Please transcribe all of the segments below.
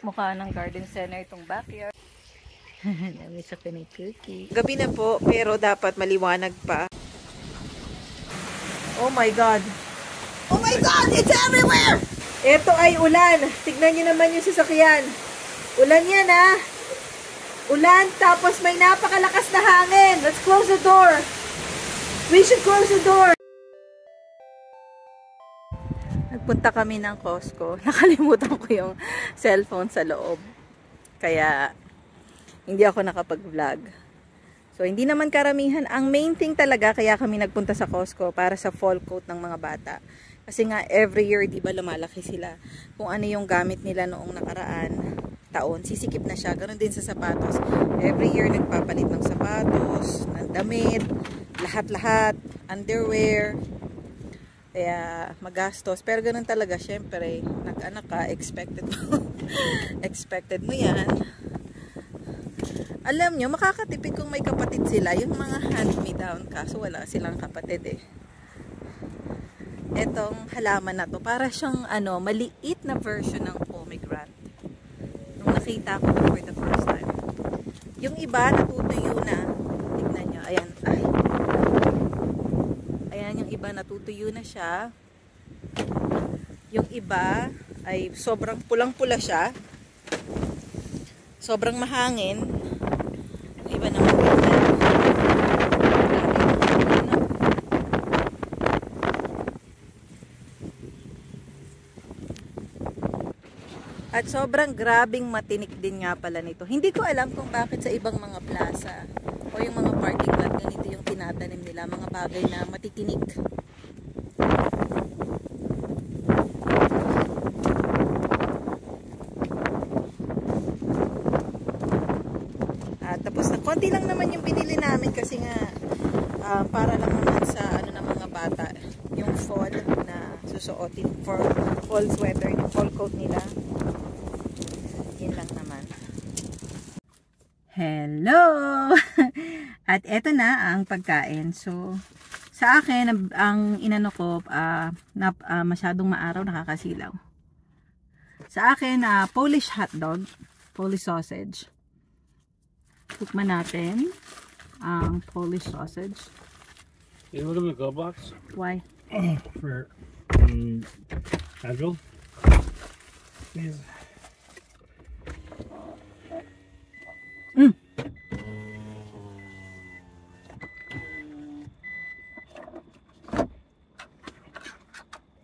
Mukha ng garden center itong backyard. Nami sa pinay cookie. Gabi na po, pero dapat maliwanag pa. Oh my God! Oh my God! It's everywhere! Ito ay ulan. Tignan nyo naman yung sasakyan. Ulan yan, ha? Ulan, tapos may napakalakas na hangin. Let's close the door. We should close the door. Nagpunta kami ng Costco. Nakalimutan ko yung cellphone sa loob. Kaya hindi ako nakapag-vlog. So, hindi naman karamihan. Ang main thing talaga, kaya kami nagpunta sa Costco para sa fall coat ng mga bata. Kasi nga, every year, di ba, lumalaki sila. Kung ano yung gamit nila noong nakaraan taon, sisikip na siya. Ganon din sa sapatos. Every year, nagpapalit ng sapatos, ng damit, lahat-lahat, underwear. Kaya, magastos. Pero ganon talaga, syempre, nag-anak ka, expected mo. Expected mo yan. Alam nyo, makakatipid kung may kapatid sila. Yung mga hand-me-down, kaso wala silang kapatid eh. Etong halaman na to, para siyang maliit na version ng pomegranate. Nung nakita ko for the first time. Yung iba, natutuyo na. Tignan nyo, ayan. Ay. Ayan, yung iba natutuyo na siya. Yung iba ay sobrang pulang-pula siya. Sobrang mahangin. Iba naman at sobrang grabing matinik din nga pala nito. Hindi ko alam kung bakit sa ibang mga plaza o yung mga parking lot ganito yung tinatanim nila, mga bagay na matitinik. Tapos na konti lang naman yung binili namin kasi nga para lang naman sa ng mga bata yung fall na susuotin for fall sweater, yung fall coat nila. Yun lang naman. Hello! At eto na ang pagkain. So sa akin ang inano ko masyadong maaraw, nakakasilaw. Sa akin Polish hotdog, Polish sausage. Tikman natin ang Polish sausage. You know them in the glove box? Why? For Agile. Yes.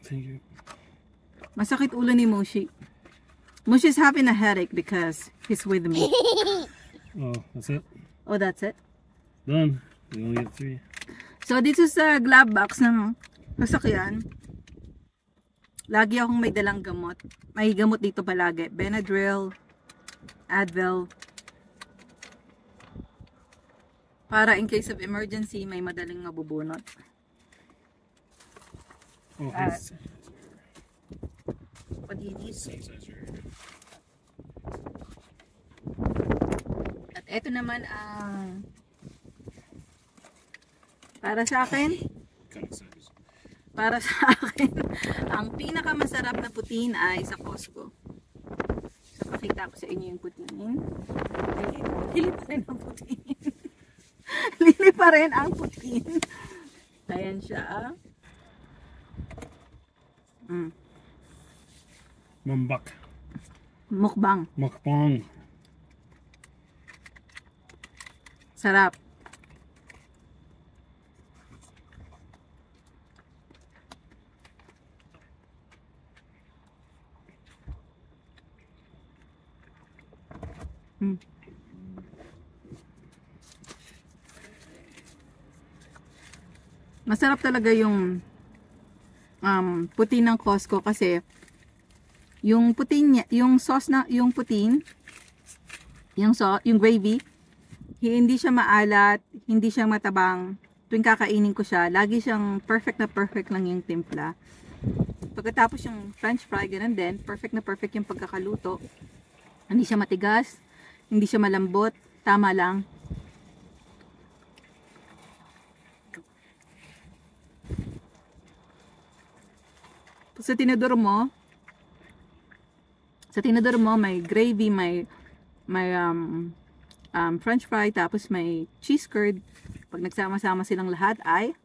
Thank you. Masakit ulo ni Moshi. Moshi's having a headache because he's with me. Oh, that's it? Oh, that's it? Done. We only get 3. So, dito sa glove box ng sasakyan, lagi akong may dalang gamot. May gamot dito palagi. Benadryl, Advil. Para in case of emergency, may madaling mabubunot. Oh, What do you need? At eto naman ang para sa akin, ang pinakamasarap na putin ay sa Costco. So, pakita ko sa inyo yung putin. Lili pa rin ang putin. Lili pa rin ang putin. Ayan siya. Mambak. Mukbang. Mukbang. Sarap. Masarap talaga yung putin ng Costco kasi yung putin niya, yung sauce na, yung putin, yung gravy, hindi siya maalat, hindi siya matabang. Tuwing kakainin ko siya, lagi siyang perfect na perfect lang yung timpla. Pagkatapos yung french fry, ganun din, perfect na perfect yung pagkakaluto. Hindi siya matigas, hindi siya malambot, tama lang. Sa tinidor mo, Sa tinador mo, may gravy, may french fry, tapos may cheese curd. Pag nagsama-sama silang lahat ay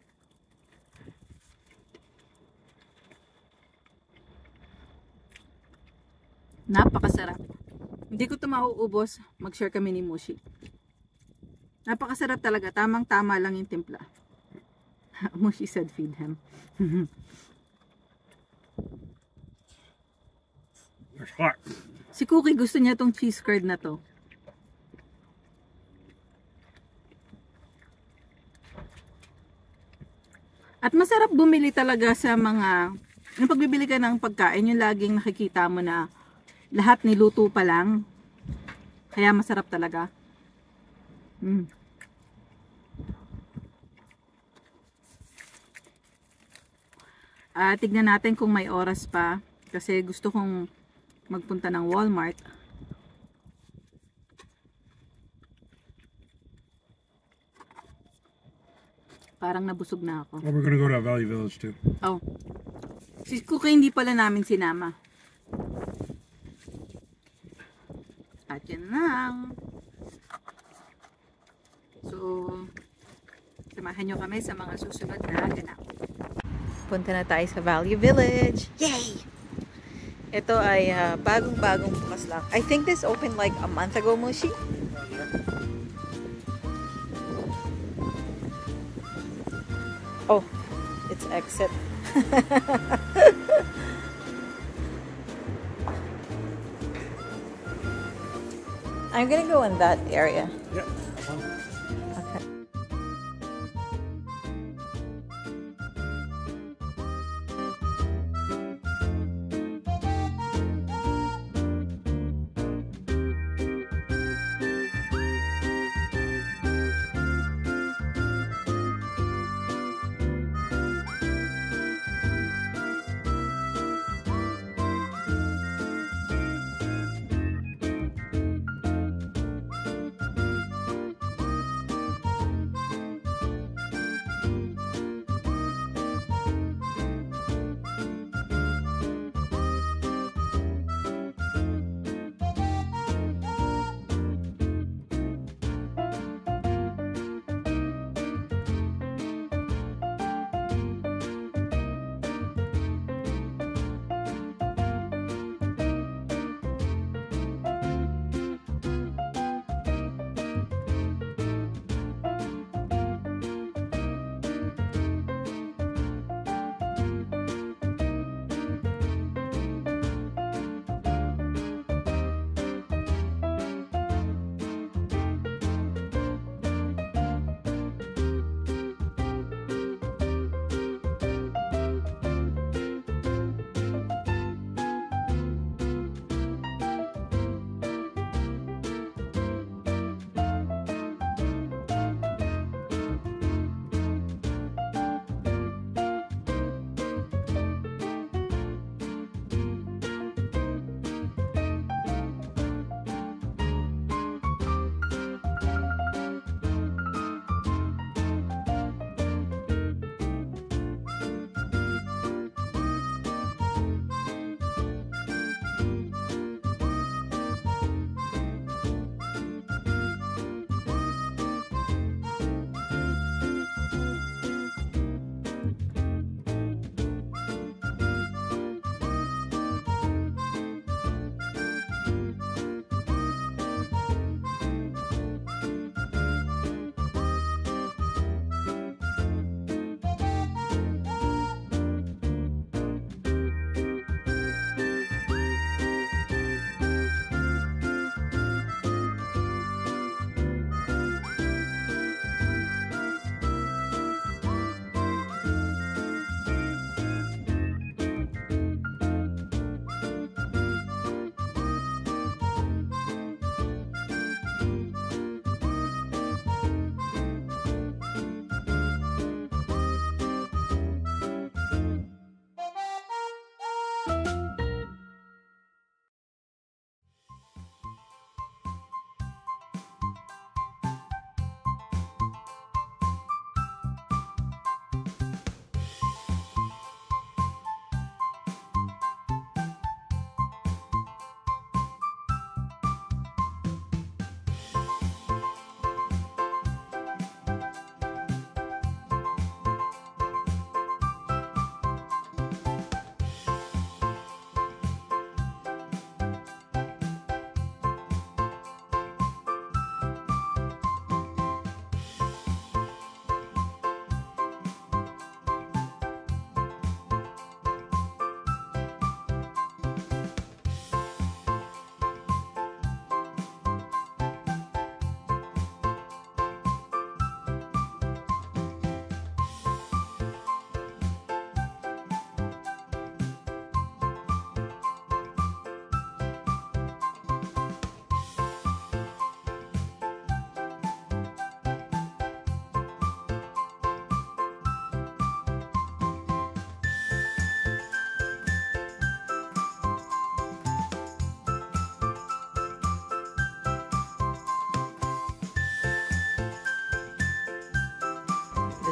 napakasarap. Hindi ko ito mauubos. Mag-share kami ni Mushi. Napakasarap talaga. Tamang-tama lang yung timpla. Mushi said feed him. It's hot. Si Cookie gusto niya tong cheese curd na to. At masarap bumili talaga sa mga, yung pagbibili ka ng pagkain, yung laging nakikita mo na lahat niluto pa lang. Kaya masarap talaga. Tignan natin kung may oras pa. Kasi gusto kong magpunta ng Walmart. Parang nabusog na ako. Oh, we're gonna go to Valley Village too. Oh. Si Cookie hindi pala namin sinama. At yan lang. So, samahan nyo kami sa mga susunod na ganap. Punta na tayo sa Valley Village. Yay! Ito ay bagong-bagong bukas lang. I think this opened like a month ago, Mushi. Oh, it's exit. I'm gonna go in that area. Yeah. Okay.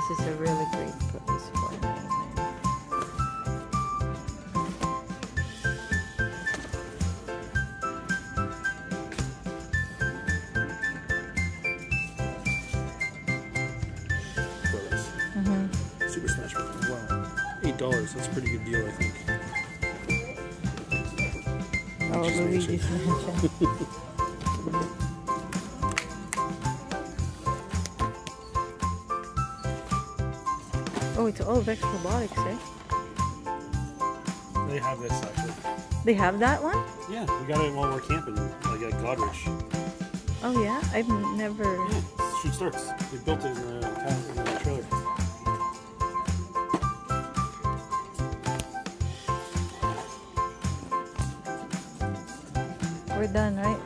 is a really great place for me. Super Smash Bros. Wow. $8. That's a pretty good deal, I think. Oh, Luigi's Mansion. Oh, it's all Vex Robotics, eh? They have this actually. They have that one? Yeah, we got it while we're camping, like at Godrich. Oh yeah? I've never... Yeah, Shoot Starts. They built it in the trailer. We're done, right?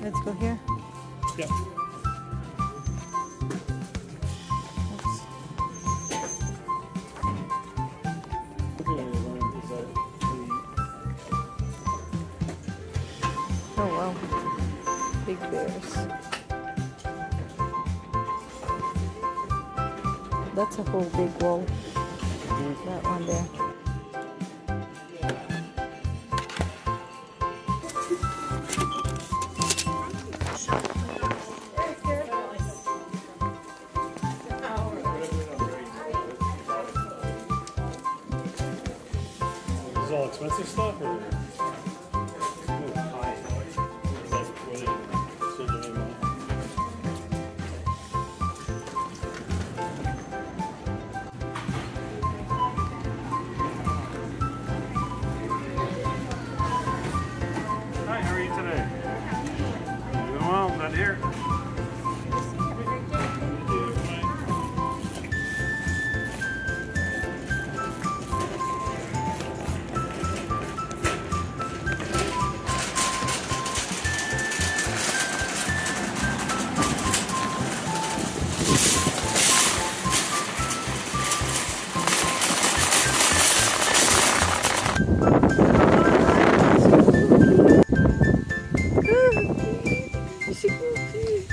Let's go here. Yeah. Oh wow. Big bears. That's a whole big wall. That one there. Is it all expensive stuff or? Hi, how are you today? Doing well, glad to hear. Si Cookie.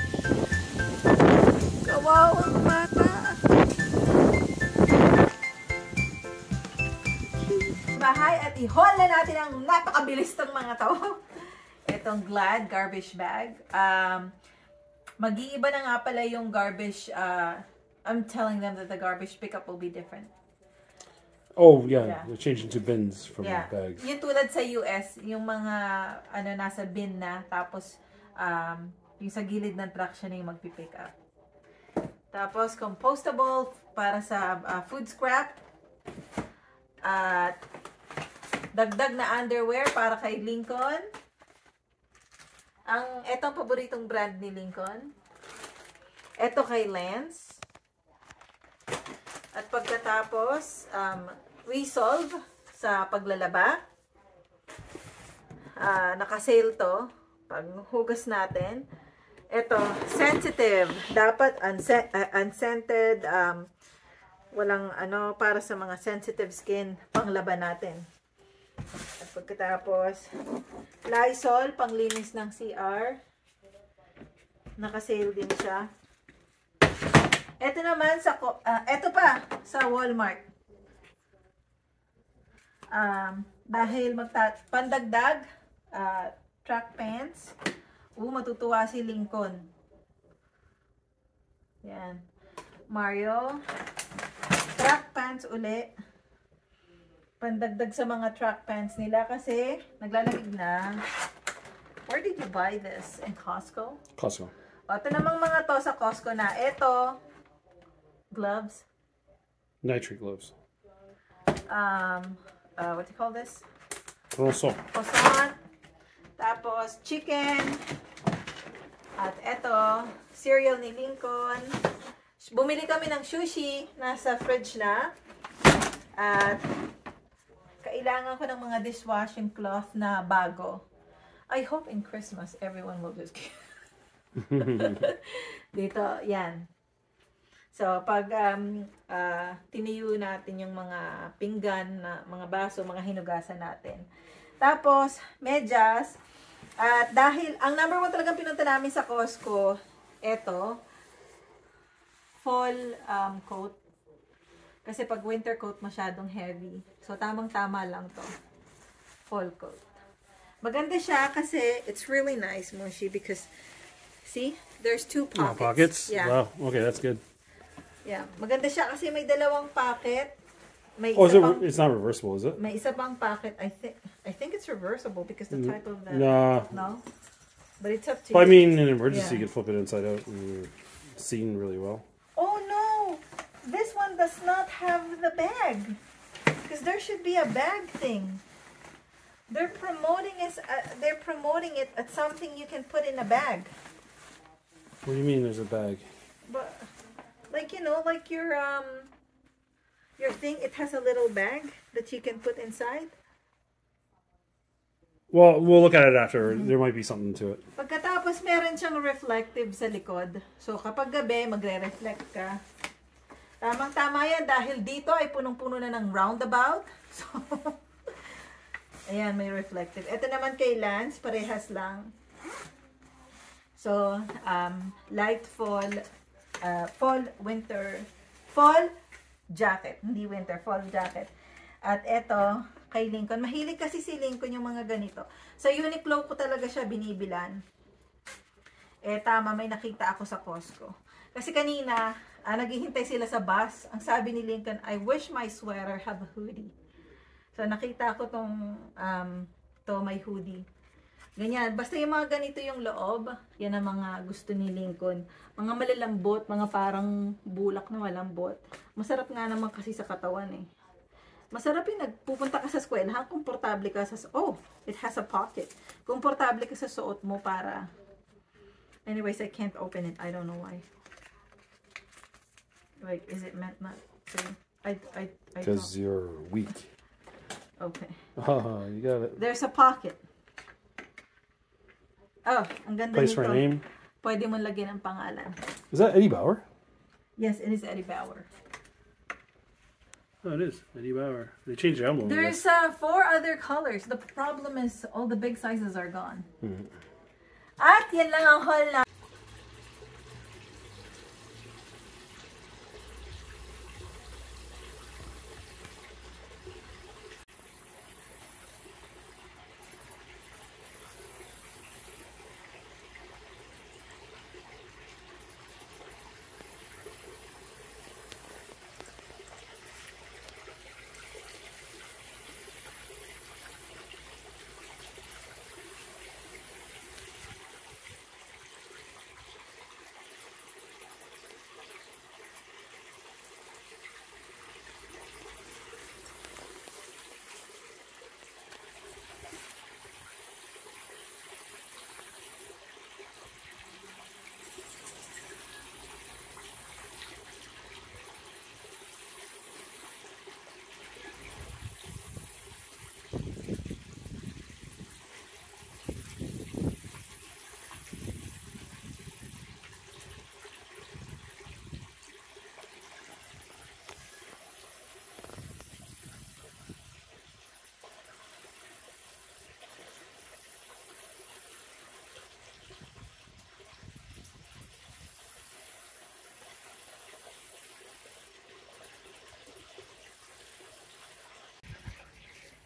Kawawang bata. Bahay at i-haul na natin ang napakabilis ng mga to. Itong Glad garbage bag. Mag-iiba na nga pala yung garbage. I'm telling them that the garbage pickup will be different. Oh yeah, Yeah. they're changing to bins from Yeah. bags. Yung tulad sa US, yung mga nasa bin na, tapos yung sa gilid ng truck siya na yung magpipick up. Tapos compostable para sa food scrap. At dagdag na underwear para kay Lincoln. Etong paboritong brand ni Lincoln. Eto kay Lance. At pagkatapos, Resolve sa paglalaba. Naka-sale to. Pag hugas natin. Ito, sensitive. Dapat unscented. Walang para sa mga sensitive skin. Panglaban natin. At pagkatapos, Lysol, panglinis ng CR. Naka-sale din siya. Ito naman ito pa sa Walmart. Dahil pandagdag track pants. Matutuwa si Lincoln. Yan. Mario. Track pants uli. Pandagdag sa mga track pants nila kasi naglalamig na. Where did you buy this? In Costco? Costco. Ito namang mga to sa Costco na. Ito, gloves. Nitrate gloves. What do you call this? Croissant. Croissant. Tapos, chicken. At ito, cereal ni Lincoln. Bumili kami ng sushi. Nasa fridge na. At, kailangan ko ng mga dishwashing cloth na bago. I hope in Christmas, everyone will just get dito, yan. So, pag tiniyo natin yung mga pinggan, mga baso, mga hinugasan natin, Tapos, medyas. At dahil, ang number 1 talagang pinunta namin sa Costco, eto, fall coat. Kasi pag winter coat, masyadong heavy. So, tamang-tama lang to. Fall coat. Maganda siya kasi it's really nice, Moshi, because, see, there's 2 pockets. Pockets? Yeah. Wow. Okay, that's good. Yeah. Maganda siya kasi may dalawang pocket. May Oh, isa pang, it's not reversible, is it? may isa pang pocket. I think it's reversible because the type of the... No. No? But it's up to Well, I you. mean, in an emergency, Yeah. you could flip it inside out and seen really well. Oh no! This one does not have the bag. Because there should be a bag thing. They're promoting it at something you can put in a bag. What do you mean there's a bag? But like, you know, like your thing, it has a little bag that you can put inside. Well, we'll look at it after. There might be something to it. Pagkatapos meron siyang reflective sa likod. So kapag gabi, magre-reflect ka. Tamang-tama yan dahil dito ay punong-puno na ng roundabout. So, ayan, may reflective. Ito naman kay Lance, parehas lang. So, light fall, fall jacket. Hindi winter, fall jacket. At ito, kay Lincoln. Mahilig kasi si Lincoln yung mga ganito. Sa Uniqlo ko talaga siya binibilan. Tama, may nakita ako sa Costco. Kasi kanina, naghihintay sila sa bus. Ang sabi ni Lincoln, I wish my sweater have a hoodie. So, nakita ko tong, may hoodie. Ganyan. Basta yung mga ganito yung loob, yan ang mga gusto ni Lincoln. Mga malalambot, mga parang bulak na malambot. Masarap nga naman kasi sa katawan eh. Masarap yung nagpupunta ka sa eskwelahan, komportable ka sa, it has a pocket. Komportable ka sa suot mo para, anyways, I can't open it. I don't know why. Like, is it meant not to? Because you're weak. Okay. Oh, you got it. There's a pocket. Oh, ang ganda Place nito. for a name. Pwede mo lagyan ng pangalan. Is that Eddie Bauer? Yes, it is Eddie Bauer. Oh, it is Eddie Bauer. They changed the emblem. I There's guess. 4 other colors. The problem is all the big sizes are gone. Hmm. At yan lang ang haul na.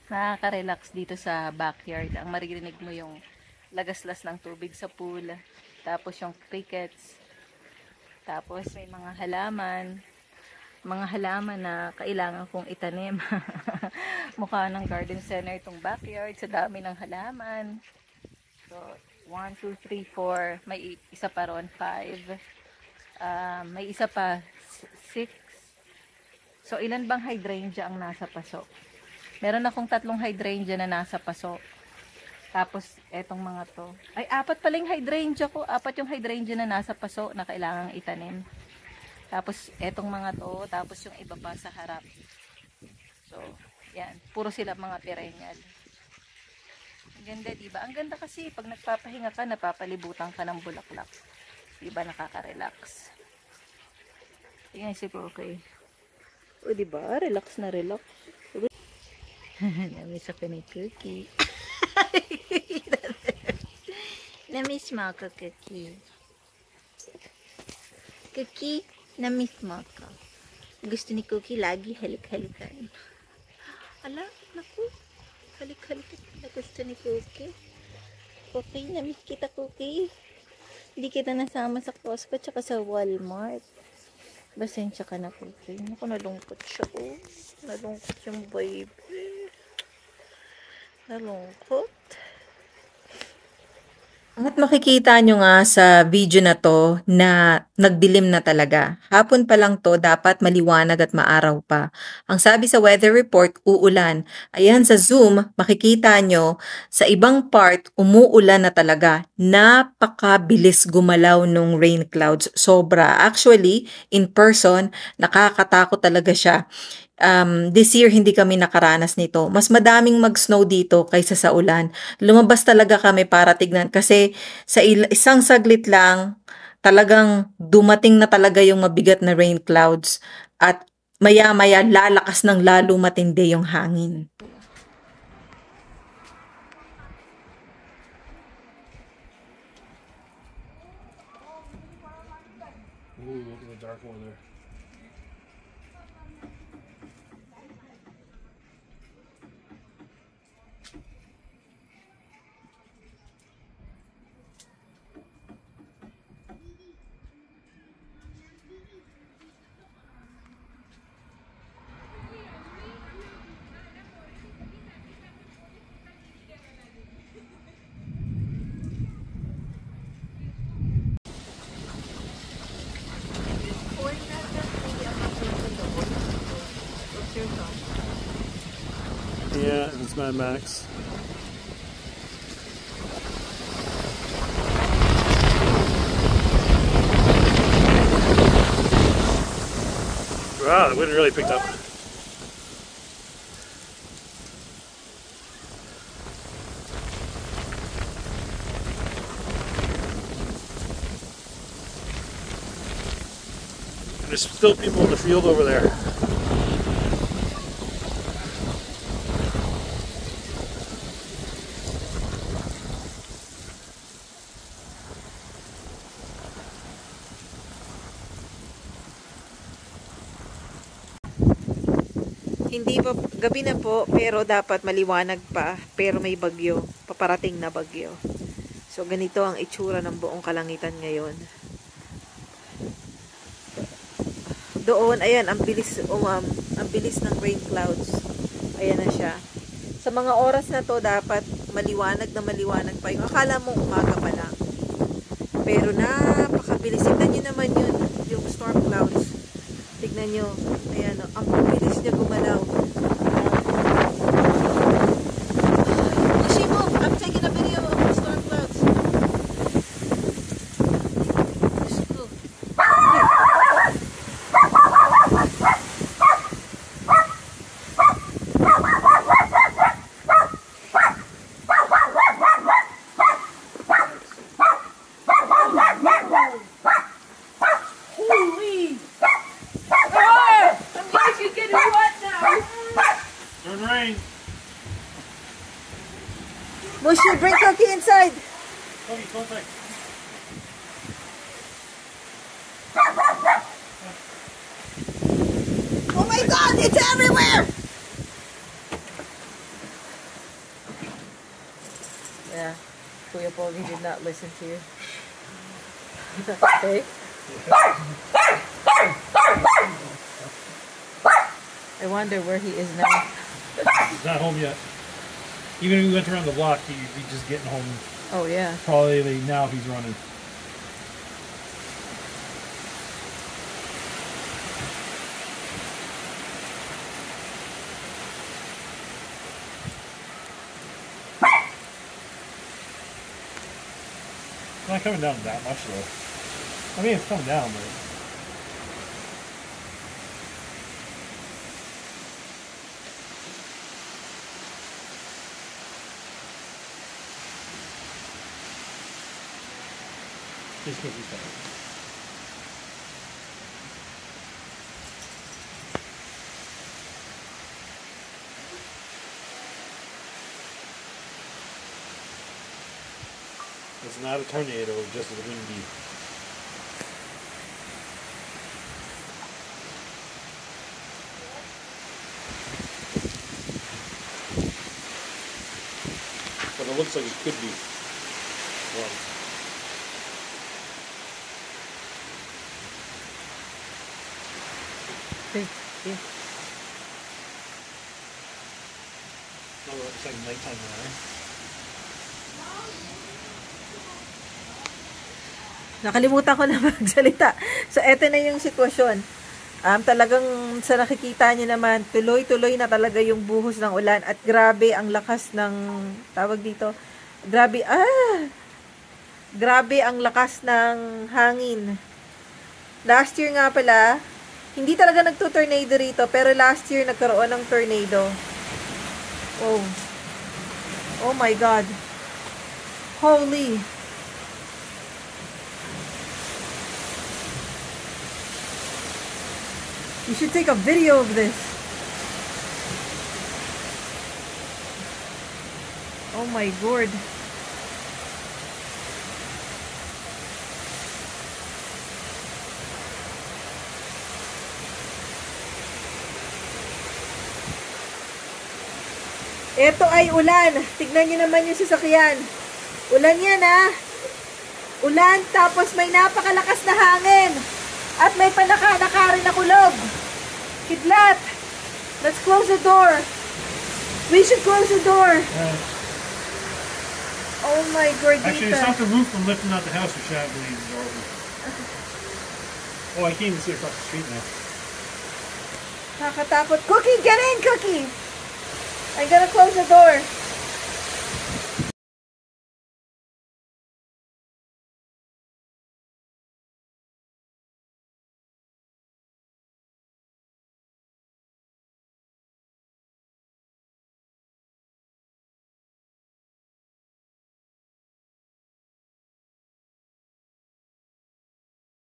Nakaka-relax dito sa backyard. Ang maririnig mo yung lagaslas ng tubig sa pool. Tapos yung crickets. Tapos may mga halaman. Mga halaman na kailangan kong itanim. Mukha ng garden center itong backyard. Sa dami ng halaman. So, 1, 2, 3, 4. May isa pa ron, 5. May isa pa, 6. So, ilan bang hydrangea ang nasa paso? Meron akong 3 hydrangea na nasa paso. Tapos, etong mga to. Ay, 4 pala yung hydrangea ko. 4 yung hydrangea na nasa paso na kailangang itanim. Tapos, etong mga to. Tapos, yung iba pa sa harap. So, yan. Puro sila mga perennial. Ang ganda, diba? Ang ganda kasi, pag nagpapahinga ka, napapalibutan ka ng bulaklak. Diba, nakaka-relax. Tingnan si Poke. O, diba? Relax na relax. Nami sa pinay cookie. Na-miss mo ako, Cookie. Cookie, na-miss mo ako. Gusto ni Cookie lagi halik-halikan. Ala, naku. Halik-halikan na gusto ni Cookie. Cookie, na-miss kita, Cookie. Hindi kita nasama sa Costco tsaka sa Walmart. Basensya ka na, Cookie. Naku, nalungkot siya, oh. Nalungkot yung baby. Nalungkot. At makikita nyo nga sa video na to na nagdilim na talaga. Hapon pa lang to, dapat maliwanag at maaraw pa. Ang sabi sa weather report, uulan. Ayan sa Zoom, makikita nyo sa ibang part, umuulan na talaga. Napakabilis gumalaw nung rain clouds. Sobra. Actually, in person, nakakatakot talaga siya. This year hindi kami nakaranas nito. Mas madaming mag-snow dito kaysa sa ulan. Lumabas talaga kami para tignan kasi sa isang saglit lang talagang dumating na talaga yung mabigat na rain clouds at maya-maya lalakas ng lalo matindi yung hangin. Ooh, look at the dark one there. Yeah, it's Mad Max. Wow, the wind really picked up. And there's still people in the field over there. Hindi pa, gabi na po, pero dapat maliwanag pa. Pero may bagyo, paparating na bagyo. So, ganito ang itsura ng buong kalangitan ngayon. Doon, ayan, ang bilis ng rain clouds. Ayan na siya. Sa mga oras na to, dapat maliwanag na maliwanag pa. Yung akala mo umaga pa lang. Pero napakabilis. Tignan nyo naman yun, yung storm clouds. Tignan nyo. Ayan, ang bilis niya gumalaw. Yoshi, move! I'm taking a video of the storm clouds. Diyos ko. Holy! I'm actually getting wet now! Turn rain. Mushy, bring Cookie inside! Cookie, come back. Oh my God, it's everywhere! Yeah, Kuya Pogi did not listen to you. Okay. I wonder where he is now. He's not home yet. Even if we went around the block, he'd be just getting home. Oh yeah. Probably now if he's running. It's not coming down that much though. I mean, it's coming down, but. Just Cookie's coming. It's not a tornado, just a windy. But it looks like it could be one. Oh, it's like nighttime now, eh? Nakalimutan ko na magsalita. So, eto na yung sitwasyon. Talagang sa nakikita niyo naman, tuloy-tuloy na talaga yung buhos ng ulan at grabe ang lakas ng tawag dito. Grabe ang lakas ng hangin. Last year nga pala, hindi talaga nagto-tornado rito, pero last year nagkaroon ng tornado. Oh. Oh my God. Holy. You should take a video of this. Oh my God. Ito ay ulan. Tignan nyo naman yung sasakyan. Ulan yan, ha? Ulan, tapos may napakalakas na hangin. At may panaka-naka rin na kulog. Kidlat. Let's close the door. We should close the door. Oh my God. Actually, it's not the roof from lifting out the house or shattering the door. Oh, I can't even see across the street now. Nakakatakot. Cookie, get in, Cookie. I'm gonna close the door.